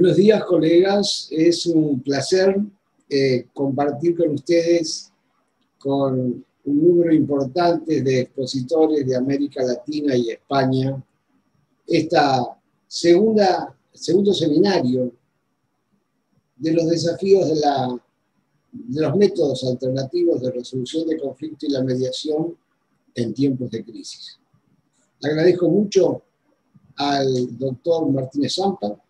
Buenos días, colegas. Es un placer compartir con ustedes, con un número importante de expositores de América Latina y España, segundo seminario de los desafíos de los métodos alternativos de resolución de conflicto y la mediación en tiempos de crisis. Agradezco mucho al doctor Martínez Zampa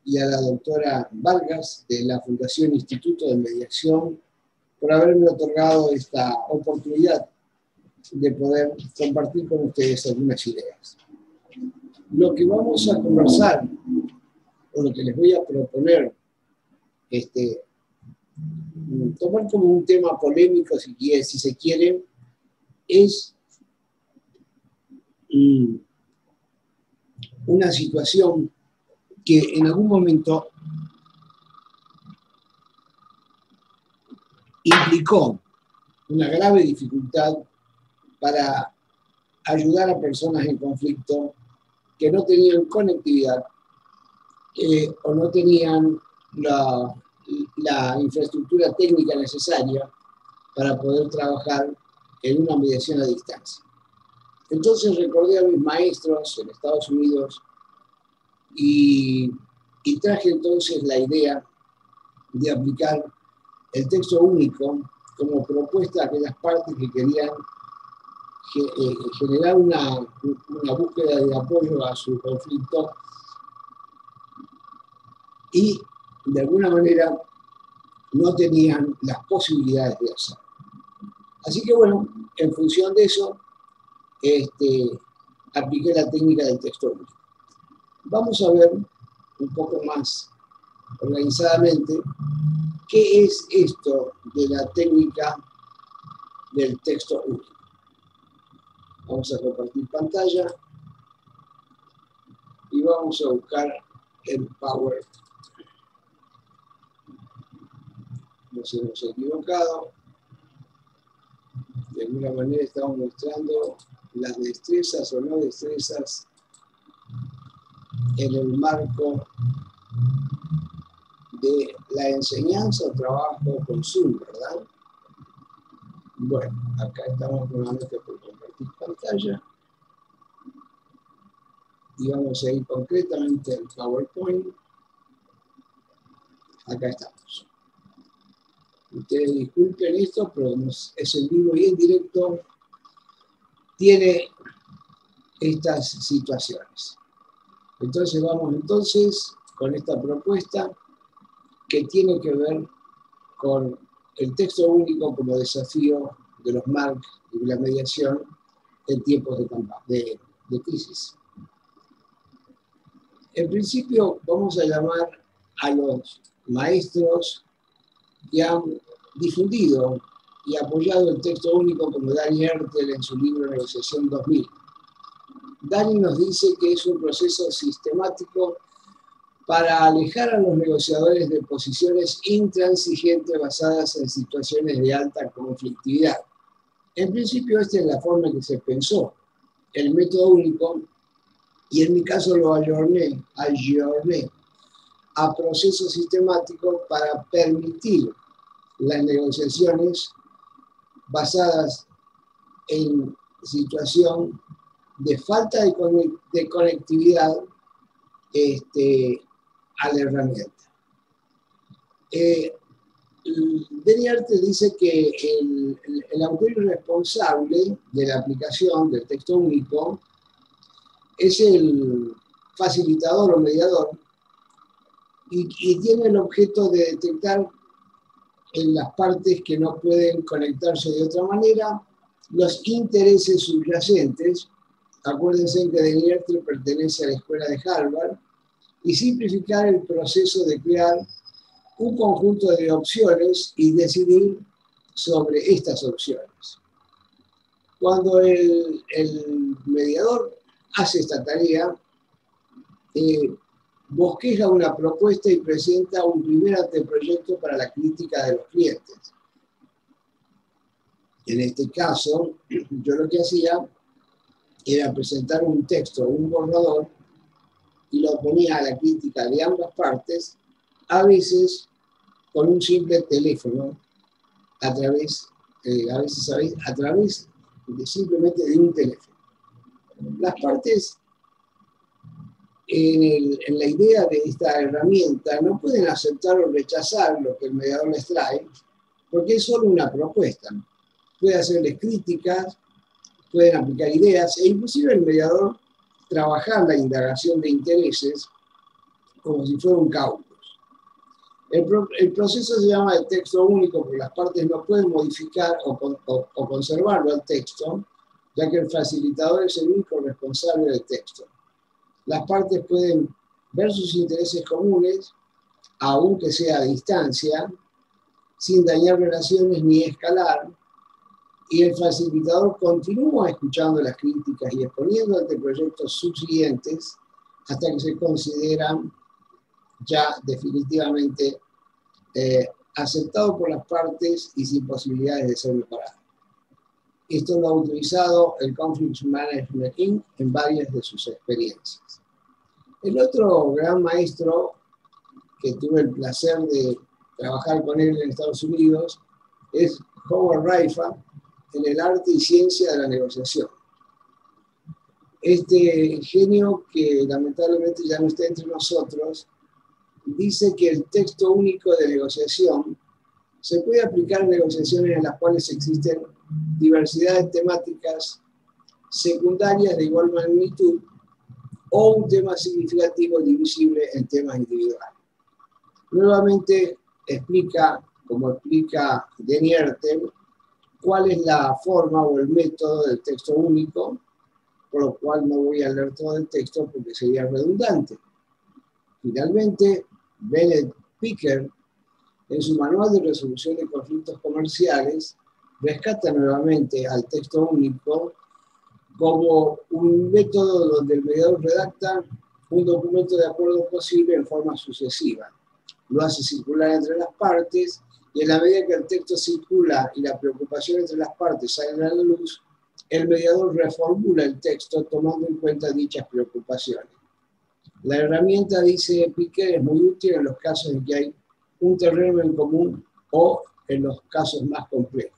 y a la doctora Vargas de la Fundación Instituto de Mediación por haberme otorgado esta oportunidad de poder compartir con ustedes algunas ideas. Lo que vamos a conversar, o lo que les voy a proponer, tomar como un tema polémico, si se quiere, es una situación que en algún momento implicó una grave dificultad para ayudar a personas en conflicto que no tenían conectividad o no tenían la infraestructura técnica necesaria para poder trabajar en una mediación a distancia. Entonces recordé a mis maestros en Estados Unidos y traje entonces la idea de aplicar el texto único como propuesta a aquellas partes que querían generar una búsqueda de apoyo a su conflicto y de alguna manera no tenían las posibilidades de hacerlo. Así que bueno, en función de eso, apliqué la técnica del texto único. Vamos a ver un poco más organizadamente qué es esto de la técnica del texto único. Vamos a compartir pantalla y vamos a buscar el Power. Nos hemos equivocado. De alguna manera estamos mostrando las destrezas o no destrezas en el marco de la enseñanza o trabajo con Zoom, ¿verdad? Bueno, acá estamos nuevamente por compartir pantalla y vamos a ir concretamente al PowerPoint. Acá estamos. Ustedes disculpen esto, pero es en vivo y en directo, tiene estas situaciones. Entonces vamos con esta propuesta que tiene que ver con el texto único como desafío de los MARC y la mediación en tiempos de crisis. En principio vamos a llamar a los maestros que han difundido y apoyado el texto único como Dani Ertel en su libro Negociación 2000. Dani nos dice que es un proceso sistemático para alejar a los negociadores de posiciones intransigentes basadas en situaciones de alta conflictividad. En principio, esta es la forma en que se pensó el método único, y en mi caso lo ayorné a procesos sistemáticos para permitir las negociaciones basadas en situación de falta de conectividad a la herramienta. Denierte dice que el autor responsable de la aplicación del texto único es el facilitador o mediador y tiene el objeto de detectar en las partes que no pueden conectarse de otra manera los intereses subyacentes. Acuérdense que Denierte pertenece a la escuela de Harvard, y simplificar el proceso de crear un conjunto de opciones y decidir sobre estas opciones. Cuando el mediador hace esta tarea, bosqueja una propuesta y presenta un primer anteproyecto para la crítica de los clientes. En este caso, yo lo que hacía era presentar un texto, un borrador, y lo proponía la crítica de ambas partes, a veces con un simple teléfono, a través simplemente de un teléfono. Las partes, en la idea de esta herramienta, no pueden aceptar o rechazar lo que el mediador les trae, porque es solo una propuesta. Puede hacerles críticas, pueden aplicar ideas, e inclusive el mediador trabajar la indagación de intereses como si fuera un cálculo. El proceso se llama de texto único porque las partes no pueden modificar o conservarlo al texto, ya que el facilitador es el único responsable del texto. Las partes pueden ver sus intereses comunes, aunque sea a distancia, sin dañar relaciones ni escalar, y el facilitador continúa escuchando las críticas y exponiendo anteproyectos subsiguientes hasta que se consideran ya definitivamente aceptado por las partes y sin posibilidades de ser mejorado. Esto lo ha utilizado el Conflict Management Inc. en varias de sus experiencias. El otro gran maestro que tuve el placer de trabajar con él en Estados Unidos es Howard Raifa, en el arte y ciencia de la negociación. Este genio, que lamentablemente ya no está entre nosotros, dice que el texto único de negociación se puede aplicar en negociaciones en las cuales existen diversidades temáticas secundarias de igual magnitud o un tema significativo divisible en temas individuales. Nuevamente explica, como explica Denierter, cuál es la forma o el método del texto único, por lo cual no voy a leer todo el texto porque sería redundante. Finalmente, Bennett Picker, en su manual de resolución de conflictos comerciales, rescata nuevamente al texto único como un método donde el mediador redacta un documento de acuerdo posible en forma sucesiva. Lo hace circular entre las partes y en la medida que el texto circula y la preocupación entre las partes salen a la luz, el mediador reformula el texto tomando en cuenta dichas preocupaciones. La herramienta, dice Piquet, es muy útil en los casos en que hay un terreno en común o en los casos más complejos.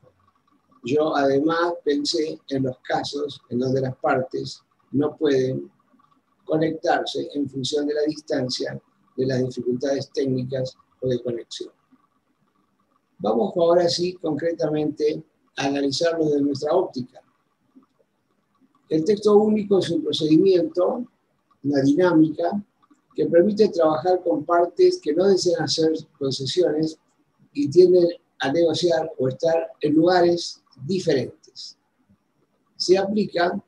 Yo además pensé en los casos en donde las partes no pueden conectarse en función de la distancia, de las dificultades técnicas o de conexión. Vamos ahora sí concretamente a analizarlo desde nuestra óptica. El texto único es un procedimiento, una dinámica, que permite trabajar con partes que no desean hacer concesiones y tienden a negociar o estar en lugares diferentes. Se aplica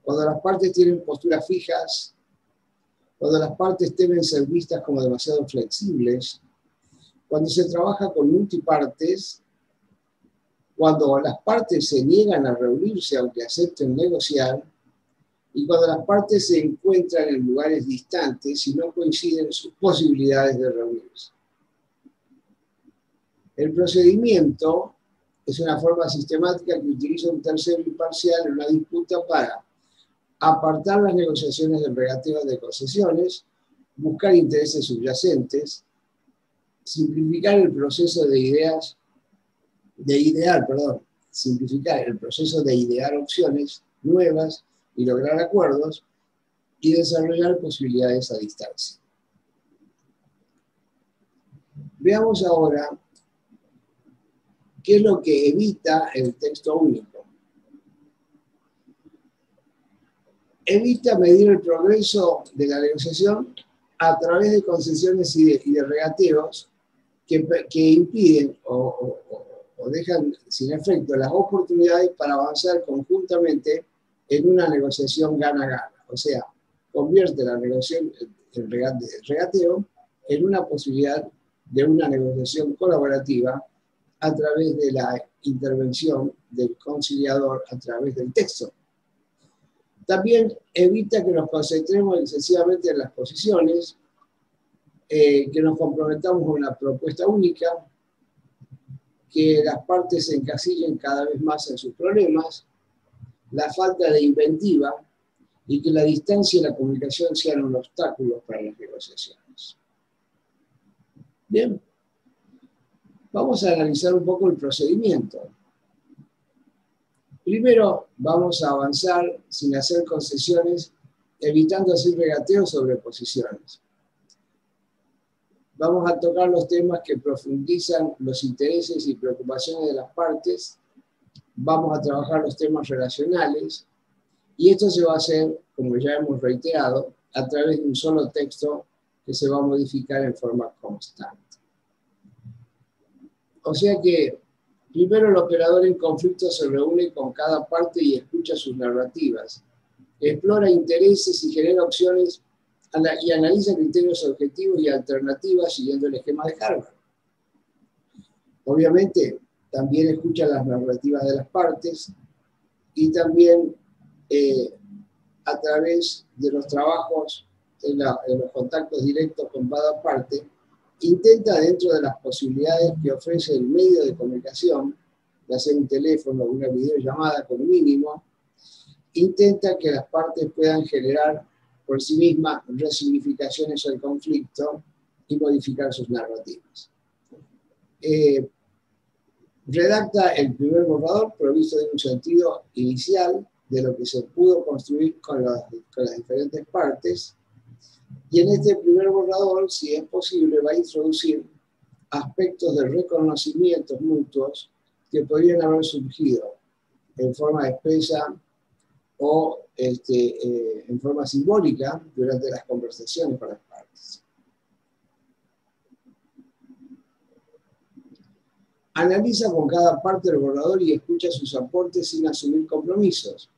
cuando las partes tienen posturas fijas, cuando las partes temen ser vistas como demasiado flexibles, cuando se trabaja con multipartes, cuando las partes se niegan a reunirse aunque acepten negociar, y cuando las partes se encuentran en lugares distantes y no coinciden sus posibilidades de reunirse. El procedimiento es una forma sistemática que utiliza un tercero imparcial en una disputa para apartar las negociaciones de regateos de concesiones, buscar intereses subyacentes, simplificar el proceso simplificar el proceso de idear opciones nuevas y lograr acuerdos, y desarrollar posibilidades a distancia. Veamos ahora qué es lo que evita el texto único. Evita medir el progreso de la negociación a través de concesiones y de regateos que impiden o dejan sin efecto las oportunidades para avanzar conjuntamente en una negociación gana-gana. O sea, convierte la negociación, el regateo, en una posibilidad de una negociación colaborativa a través de la intervención del conciliador a través del texto. También evita que nos concentremos excesivamente en las posiciones, que nos comprometamos con una propuesta única, que las partes se encasillen cada vez más en sus problemas, la falta de inventiva y que la distancia y la comunicación sean un obstáculo para las negociaciones. Bien, vamos a analizar un poco el procedimiento. Primero vamos a avanzar sin hacer concesiones, evitando hacer regateos sobre posiciones. Vamos a tocar los temas que profundizan los intereses y preocupaciones de las partes. Vamos a trabajar los temas relacionales. Y esto se va a hacer, como ya hemos reiterado, a través de un solo texto que se va a modificar en forma constante. O sea que, primero el operador en conflicto se reúne con cada parte y escucha sus narrativas, explora intereses y genera opciones y analiza criterios objetivos y alternativas siguiendo el esquema de Harvard. Obviamente, también escucha las narrativas de las partes y también a través de los trabajos en los contactos directos con cada parte, intenta dentro de las posibilidades que ofrece el medio de comunicación, de hacer un teléfono o una videollamada con mínimo, intenta que las partes puedan generar por sí mismas resignificaciones al conflicto y modificar sus narrativas. Redacta el primer borrador provisto de un sentido inicial de lo que se pudo construir con las diferentes partes, y en este primer borrador, si es posible, va a introducir aspectos de reconocimientos mutuos que podrían haber surgido en forma expresa o en forma simbólica durante las conversaciones con las partes. Analiza con cada parte del borrador y escucha sus aportes sin asumir compromisos.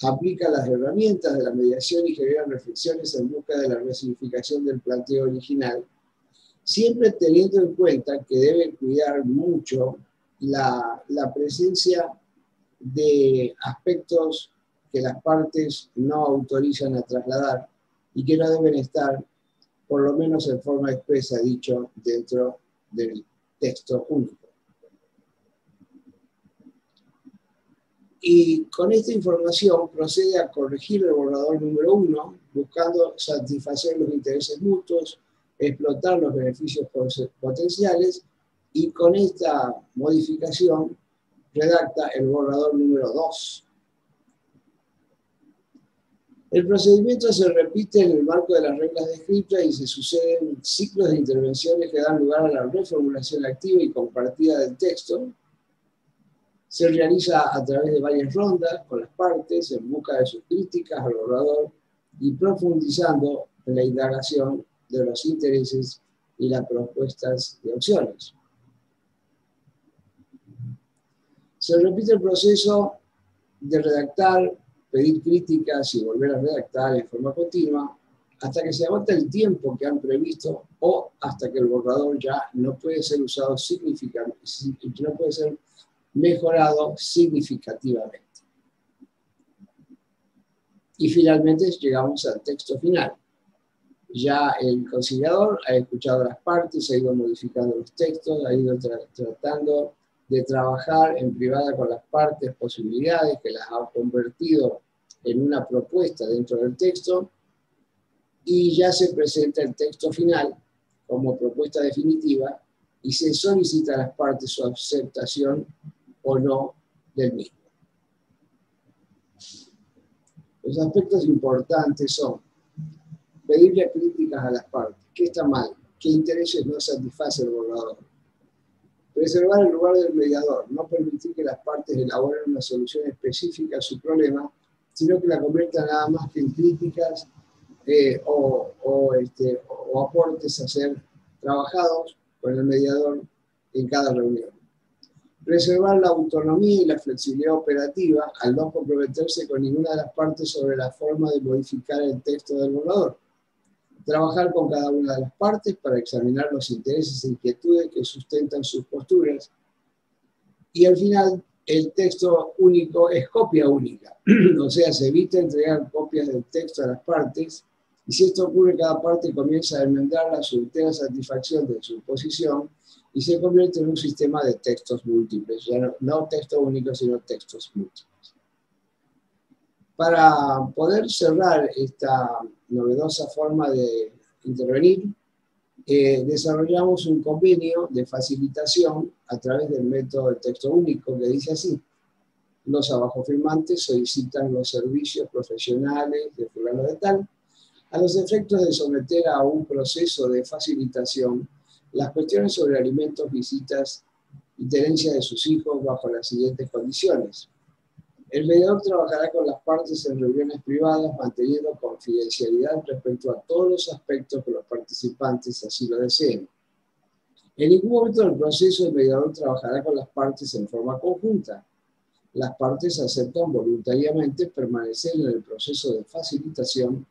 Aplica las herramientas de la mediación y genera reflexiones en busca de la resignificación del planteo original, siempre teniendo en cuenta que debe cuidar mucho la presencia de aspectos que las partes no autorizan a trasladar y que no deben estar, por lo menos en forma expresa, dicho dentro del texto único. Y con esta información procede a corregir el borrador número 1, buscando satisfacer los intereses mutuos, explotar los beneficios potenciales, y con esta modificación redacta el borrador número 2. El procedimiento se repite en el marco de las reglas descritas y se suceden ciclos de intervenciones que dan lugar a la reformulación activa y compartida del texto. Se realiza a través de varias rondas con las partes en busca de sus críticas al borrador y profundizando en la indagación de los intereses y las propuestas de opciones. Se repite el proceso de redactar, pedir críticas y volver a redactar en forma continua hasta que se agota el tiempo que han previsto o hasta que el borrador ya no puede ser usado significativamente, no puede ser mejorado significativamente. Y finalmente llegamos al texto final. Ya el conciliador ha escuchado a las partes, ha ido modificando los textos, ha ido tratando de trabajar en privada con las partes posibilidades que las ha convertido en una propuesta dentro del texto, y ya se presenta el texto final como propuesta definitiva y se solicita a las partes su aceptación o no del mismo. Los aspectos importantes son pedirle críticas a las partes. ¿Qué está mal? ¿Qué intereses no satisface el borrador? Preservar el lugar del mediador. No permitir que las partes elaboren una solución específica a su problema, sino que la conviertan nada más que en críticas o aportes a ser trabajados con el mediador en cada reunión. Preservar la autonomía y la flexibilidad operativa al no comprometerse con ninguna de las partes sobre la forma de modificar el texto del borrador. Trabajar con cada una de las partes para examinar los intereses e inquietudes que sustentan sus posturas. Y al final, el texto único es copia única. O sea, se evita entregar copias del texto a las partes, y si esto ocurre, cada parte comienza a enmendarla a su entera satisfacción de su posición y se convierte en un sistema de textos múltiples. Ya no texto único, sino textos múltiples. Para poder cerrar esta novedosa forma de intervenir, desarrollamos un convenio de facilitación a través del método de texto único que dice así: los abajo firmantes solicitan los servicios profesionales de fulano de tal a los efectos de someter a un proceso de facilitación las cuestiones sobre alimentos, visitas y tenencia de sus hijos bajo las siguientes condiciones. El mediador trabajará con las partes en reuniones privadas, manteniendo confidencialidad respecto a todos los aspectos que los participantes así lo deseen. En ningún momento del proceso el mediador trabajará con las partes en forma conjunta. Las partes aceptan voluntariamente permanecer en el proceso de facilitación,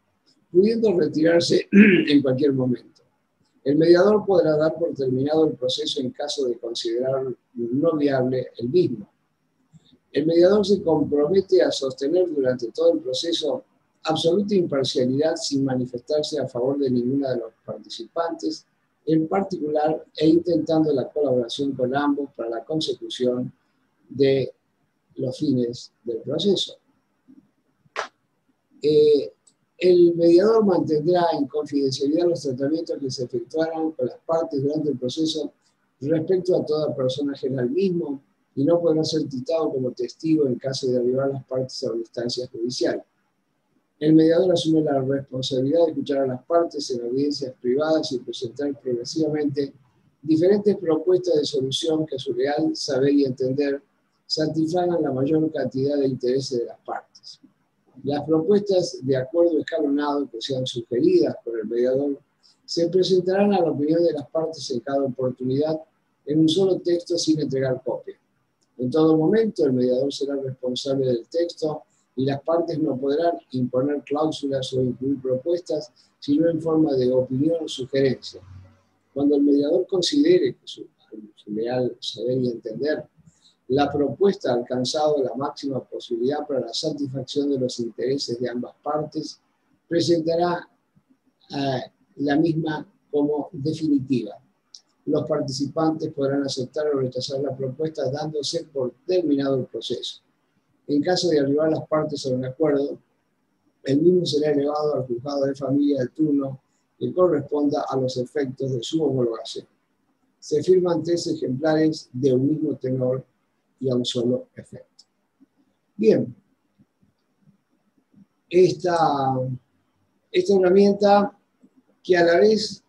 pudiendo retirarse en cualquier momento. El mediador podrá dar por terminado el proceso en caso de considerar no viable el mismo. El mediador se compromete a sostener durante todo el proceso absoluta imparcialidad sin manifestarse a favor de ninguna de los participantes, en particular, e intentando la colaboración con ambos para la consecución de los fines del proceso. El mediador mantendrá en confidencialidad los tratamientos que se efectuarán con las partes durante el proceso respecto a toda persona ajena al mismo, y no podrá ser citado como testigo en caso de arribar las partes a una instancia judicial. El mediador asume la responsabilidad de escuchar a las partes en audiencias privadas y presentar progresivamente diferentes propuestas de solución que a su real saber y entender satisfagan la mayor cantidad de intereses de las partes. Las propuestas de acuerdo escalonado que sean sugeridas por el mediador se presentarán a la opinión de las partes en cada oportunidad en un solo texto sin entregar copia. En todo momento, el mediador será responsable del texto y las partes no podrán imponer cláusulas o incluir propuestas, sino en forma de opinión o sugerencia. Cuando el mediador considere que su leal saber y entender la propuesta ha alcanzado la máxima posibilidad para la satisfacción de los intereses de ambas partes, presentará la misma como definitiva. Los participantes podrán aceptar o rechazar la propuesta dándose por terminado el proceso. En caso de arribar las partes a un acuerdo, el mismo será elevado al juzgado de familia del turno que corresponda a los efectos de su homologación. Se firman 3 ejemplares de un mismo tenor y a un solo efecto. Bien, esta herramienta que a la vez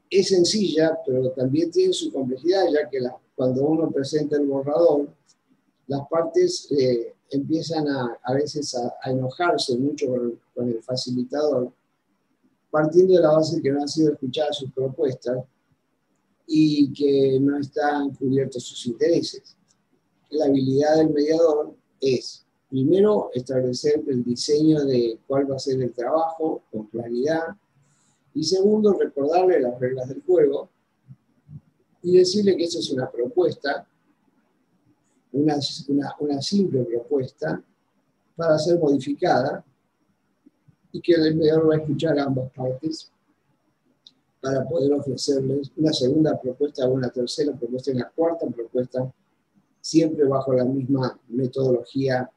es sencilla, pero también tiene su complejidad, ya que cuando uno presenta el borrador, las partes empiezan a veces a enojarse mucho con el facilitador, partiendo de la base que no han sido escuchadas sus propuestas y que no están cubiertos sus intereses. La habilidad del mediador es, primero, establecer el diseño de cuál va a ser el trabajo con claridad, y segundo, recordarle las reglas del juego y decirle que eso es una propuesta, una simple propuesta para ser modificada, y que el mediador va a escuchar a ambas partes para poder ofrecerles una segunda propuesta, una tercera propuesta y una cuarta propuesta, siempre bajo la misma metodología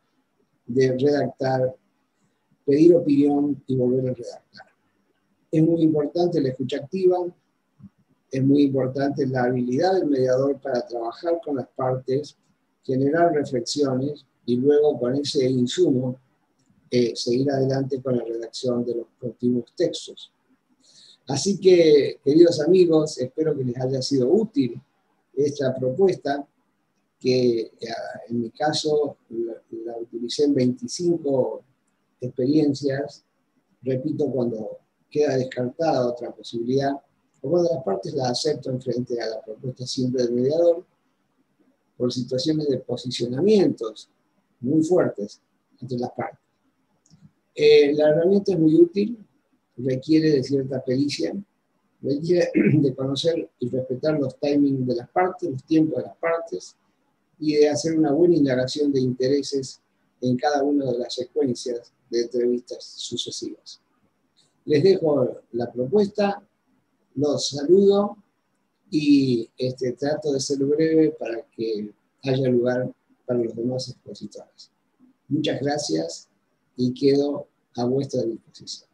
de redactar, pedir opinión y volver a redactar. Es muy importante la escucha activa, es muy importante la habilidad del mediador para trabajar con las partes, generar reflexiones y luego con ese insumo seguir adelante con la redacción de los continuos textos. Así que, queridos amigos, espero que les haya sido útil esta propuesta, que en mi caso la utilicé en 25 experiencias, repito, cuando queda descartada otra posibilidad, o cuando las partes la aceptan frente a la propuesta simple del mediador, por situaciones de posicionamientos muy fuertes entre las partes. La herramienta es muy útil, requiere de cierta pericia, requiere de conocer y respetar los timings de las partes, los tiempos de las partes, y de hacer una buena indagación de intereses en cada una de las secuencias de entrevistas sucesivas. Les dejo la propuesta, los saludo y trato de ser breve para que haya lugar para los demás expositores. Muchas gracias y quedo a vuestra disposición.